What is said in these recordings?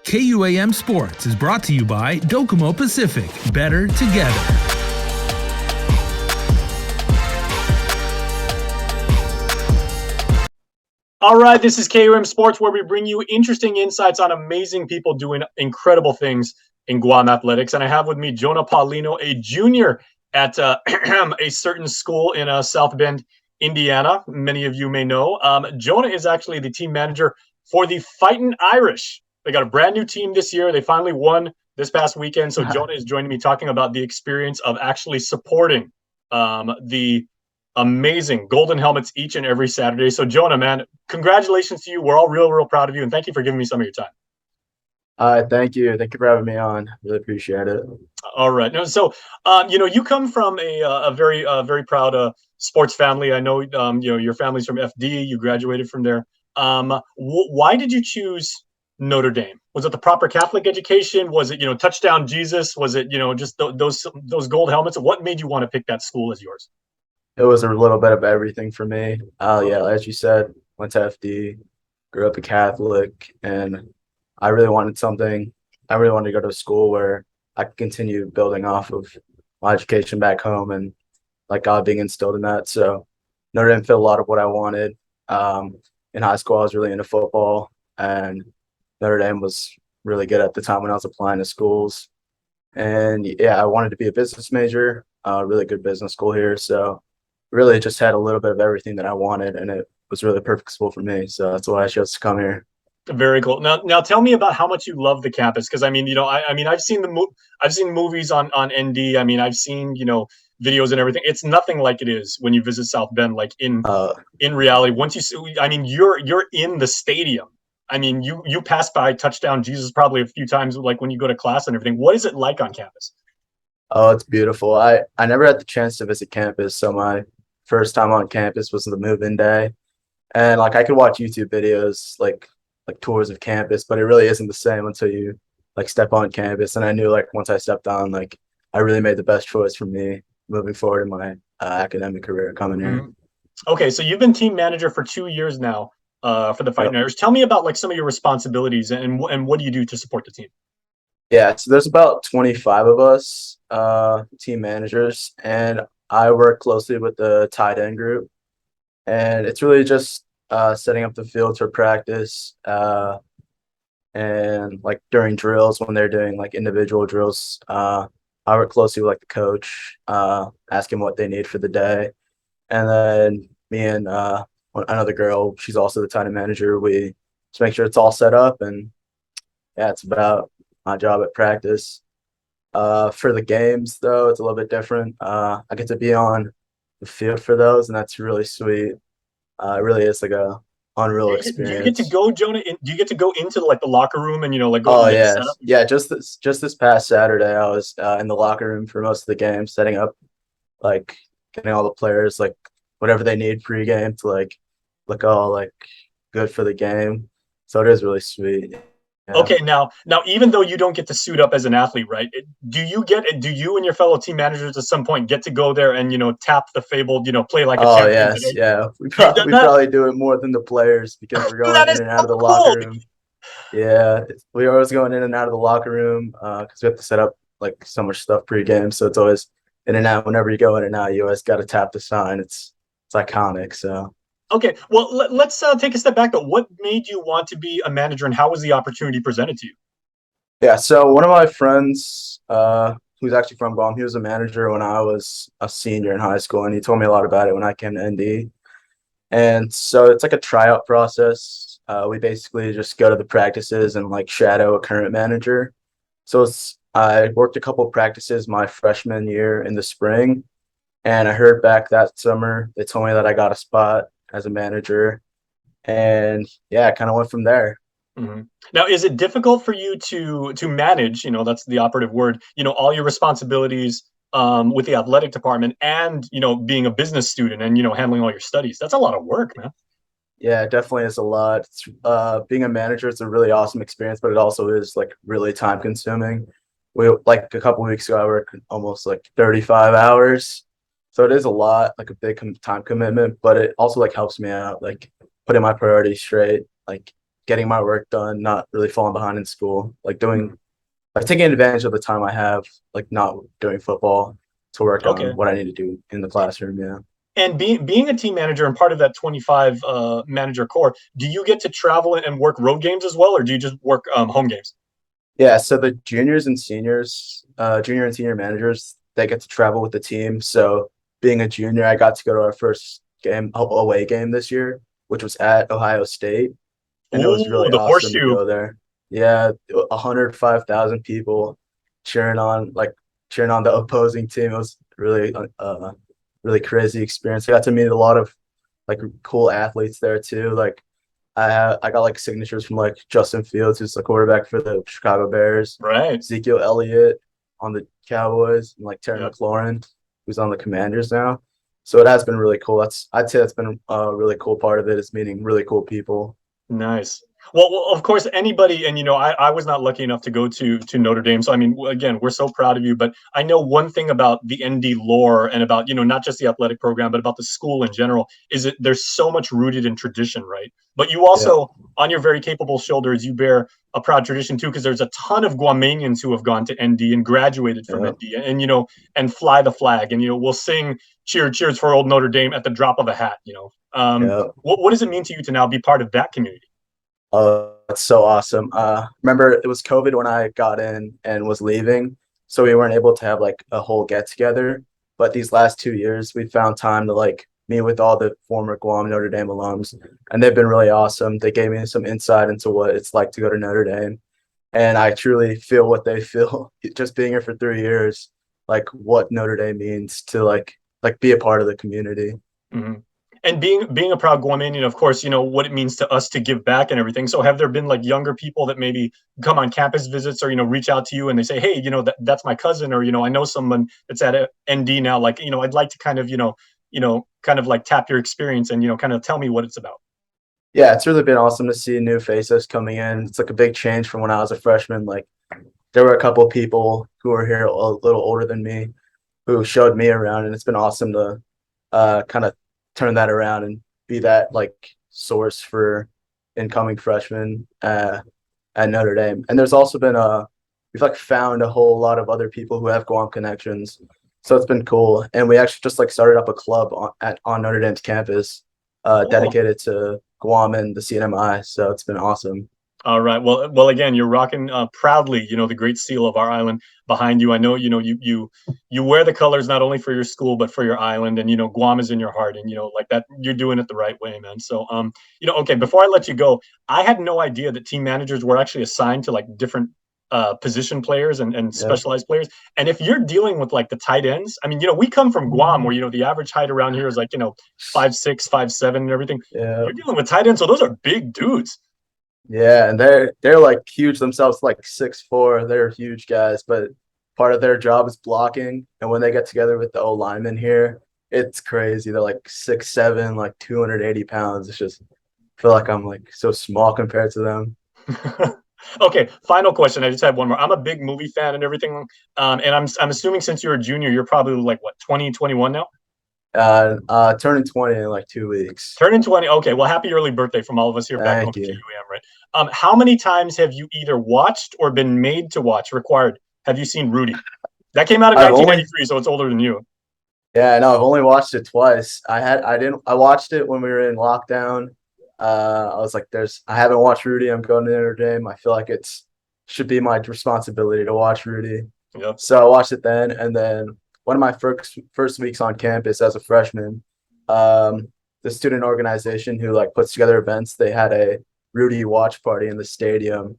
KUAM Sports is brought to you by Docomo Pacific. Better together. All right, this is KUM Sports, where we bring you interesting insights on amazing people doing incredible things in Guam athletics. And I have with me Jonah Paulino, a junior at a certain school in South Bend, Indiana. Many of you may know. Jonah is actually the team manager for the Fightin Irish. They got a brand new team this year. They finally won this past weekend. So Jonah is joining me talking about the experience of actually supporting the amazing golden helmets each and every Saturday. So Jonah, man, congratulations to you. We're all real proud of you, and thank you for giving me some of your time. Thank you for having me on. Really appreciate it. All right. No, so you come from a very proud sports family. I know your family's from FD. You graduated from there. Why did you choose Notre Dame? Was it the proper Catholic education? Was it touchdown Jesus? Was it just those gold helmets? What made you want to pick that school as yours? It was a little bit of everything for me. Yeah, as you said, went to FD, grew up a Catholic, and I really wanted something. I really wanted to go to a school where I could continue building off of my education back home and like God being instilled in that. So Notre Dame fit a lot of what I wanted. In high school, I was really into football, and Notre Dame was really good at the time when I was applying to schools. And yeah, I wanted to be a business major, really good business school here. So really just had a little bit of everything that I wanted, and it was really a perfect school for me. So that's why I chose to come here. Very cool. Now tell me about how much you love the campus, because I mean, I've seen I've seen movies on ND. I mean, I've seen videos and everything. It's nothing like it is when you visit South Bend, like in reality. Once you see, I mean, you're in the stadium. I mean, you pass by touchdown Jesus probably a few times, like when you go to class and everything. What is it like on campus? Oh, it's beautiful. I never had the chance to visit campus, so my first time on campus was the move-in day, and like I could watch YouTube videos like tours of campus, but it really isn't the same until you like step on campus. And I knew like once I stepped on, like I really made the best choice for me moving forward in my academic career coming here. Mm-hmm. Okay, so you've been team manager for 2 years now for the Fightin Irish. Tell me about like some of your responsibilities and what do you do to support the team? Yeah, so there's about 25 of us team managers, and I work closely with the tight end group, and it's really just setting up the field for practice, and like during drills when they're doing like individual drills. I work closely with like the coach, ask him what they need for the day, and then me and another girl, she's also the tight end manager. We just make sure it's all set up, and yeah, it's about my job at practice. For the games, though, it's a little bit different. I get to be on the field for those, and that's really sweet. It really is like a unreal experience. Do you get to go, Jonah? Do you get to go into like the locker room and like go? Oh yes, yeah. Just this past Saturday, I was in the locker room for most of the game, setting up, like getting all the players like whatever they need pregame to like look all like good for the game. So it is really sweet. Yeah. Okay, now, even though you don't get to suit up as an athlete, right? Do you and your fellow team managers at some point get to go there and tap the fabled play like a champion? Oh yes, today? yeah. We probably do it more than the players because we're going in and out of the locker room. Yeah, we are always going in and out of the locker room because we have to set up like so much stuff pregame. So it's always in and out. Whenever you go in and out, you always got to tap the sign. It's iconic. So. Okay, well, let's take a step back, though. What made you want to be a manager, and how was the opportunity presented to you? Yeah, so one of my friends, who's actually from Guam, he was a manager when I was a senior in high school, and he told me a lot about it when I came to ND. And so it's like a tryout process. We basically just go to the practices and like shadow a current manager. So I worked a couple of practices my freshman year in the spring, and I heard back that summer. They told me that I got a spot as a manager, and yeah, I kind of went from there. Mm-hmm. Now, is it difficult for you to manage, that's the operative word, all your responsibilities with the athletic department and, being a business student and, handling all your studies? That's a lot of work, man. Yeah, it definitely is a lot. Being a manager, it's a really awesome experience, but it also is like really time consuming. Like a couple of weeks ago, I worked almost like 35 hours. So it is a lot, like a big time commitment, but it also like helps me out, like putting my priorities straight. Like getting my work done, not really falling behind in school, like taking advantage of the time I have, like not doing football to work Okay. on what I need to do in the classroom. Yeah. And being a team manager and part of that 25 manager core, do you get to travel and work road games as well, or do you just work home games? Yeah. So the juniors and seniors, junior and senior managers, they get to travel with the team. So being a junior, I got to go to our first away game this year, which was at Ohio State, and it was Ooh, really the awesome to horseshoe. go there. Yeah, 105,000 people cheering on cheering on the opposing team. It was really crazy experience. I got to meet a lot of like cool athletes there too. Like I got like signatures from like Justin Fields, who's the quarterback for the Chicago Bears, Right. Ezekiel Elliott on the Cowboys, and like Terry Yep. McLaurin, who's on the Commanders now. So it has been really cool. I'd say that's been a really cool part of it is meeting really cool people. Nice. Well, of course, anybody, and I was not lucky enough to go to Notre Dame. So, I mean, again, we're so proud of you. But I know one thing about the ND lore and about not just the athletic program, but about the school in general, is that there's so much rooted in tradition, right? But you Yeah, also, on your very capable shoulders, you bear a proud tradition too, because there's a ton of Guamanians who have gone to ND and graduated from yeah, ND, and fly the flag, and we'll sing cheers for old Notre Dame at the drop of a hat. yeah. What does it mean to you to now be part of that community? It's so awesome. Remember it was COVID when I got in and was leaving, so we weren't able to have like a whole get together. But these last 2 years, we found time to like meet with all the former Guam Notre Dame alums, and they've been really awesome. They gave me some insight into what it's like to go to Notre Dame, and I truly feel what they feel just being here for 3 years, like what Notre Dame means to like be a part of the community. Hmm. And being a proud Guamanian, of course, what it means to us to give back and everything. So have there been like younger people that maybe come on campus visits or reach out to you and they say, hey, that's my cousin, or I know someone that's at a ND now, like I'd like to kind of kind of like tap your experience and kind of tell me what it's about. Yeah, it's really been awesome to see new faces coming in. It's like a big change from when I was a freshman. Like there were a couple of people who were here a little older than me who showed me around, and it's been awesome to kind of turn that around and be that like source for incoming freshmen at Notre Dame. And there's also been we've like found a whole lot of other people who have Guam connections, so it's been cool. And we actually just like started up a club on Notre Dame's campus Oh. dedicated to Guam and the CNMI. So it's been awesome. All right. Well, again, you're rocking proudly, the great seal of our island behind you. I know, you wear the colors not only for your school but for your island, and Guam is in your heart, and like that, you're doing it the right way, man. So, okay. Before I let you go, I had no idea that team managers were actually assigned to like different position players and Yeah, specialized players. And if you're dealing with like the tight ends, I mean, we come from Guam, where the average height around here is like 5'6", 5'7", and everything. yeah, You're dealing with tight ends, so those are big dudes. yeah. And they're like huge themselves, like 6'4". They're huge guys, but part of their job is blocking. And when they get together with the O linemen here, it's crazy. They're like 6'7", like 280 pounds. It's just I feel like I'm like so small compared to them. Okay, final question. I just have one more. I'm a big movie fan and everything. And I'm assuming since you're a junior, you're probably like what, 20, 21 now? Turning 20 in like 2 weeks. Turning 20. Okay, well, happy early birthday from all of us here back home Thank at you. KUAM, right? How many times have you either watched or been made to watch, required, have you seen Rudy? That came out in I've only 1993, so it's older than you. Yeah, no, I've only watched it twice. I watched it when we were in lockdown. I was like, I haven't watched Rudy. I'm going to Notre Dame. I feel like should be my responsibility to watch Rudy. Yep. So I watched it then, and then one of my first weeks on campus as a freshman, the student organization who like puts together events, they had a Rudy watch party in the stadium.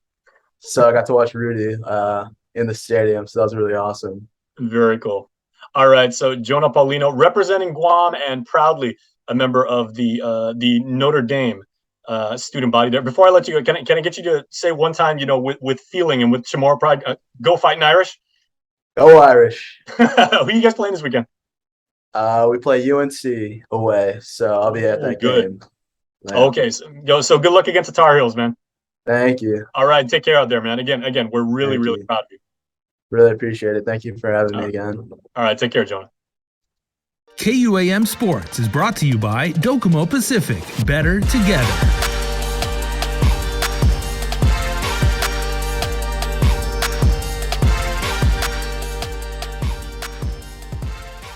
So I got to watch Rudy in the stadium. So that was really awesome. Very cool. All right, so Jonah Paulino representing Guam and proudly a member of the Notre Dame student body there. Before I let you go, can I get you to say one time, with feeling and with Chamorro pride, go fighting Irish? Go Irish. Who are you guys playing this weekend? We play UNC away, so I'll be at Oh, that good. game. Yeah. Okay, so good luck against the Tar Heels, man. Thank you. All right, take care out there, man. Again, we're really, Thank really you. proud of you. Really appreciate it. Thank you for having me All again. right, take care, Jonah. KUAM Sports is brought to you by Docomo Pacific. Better together.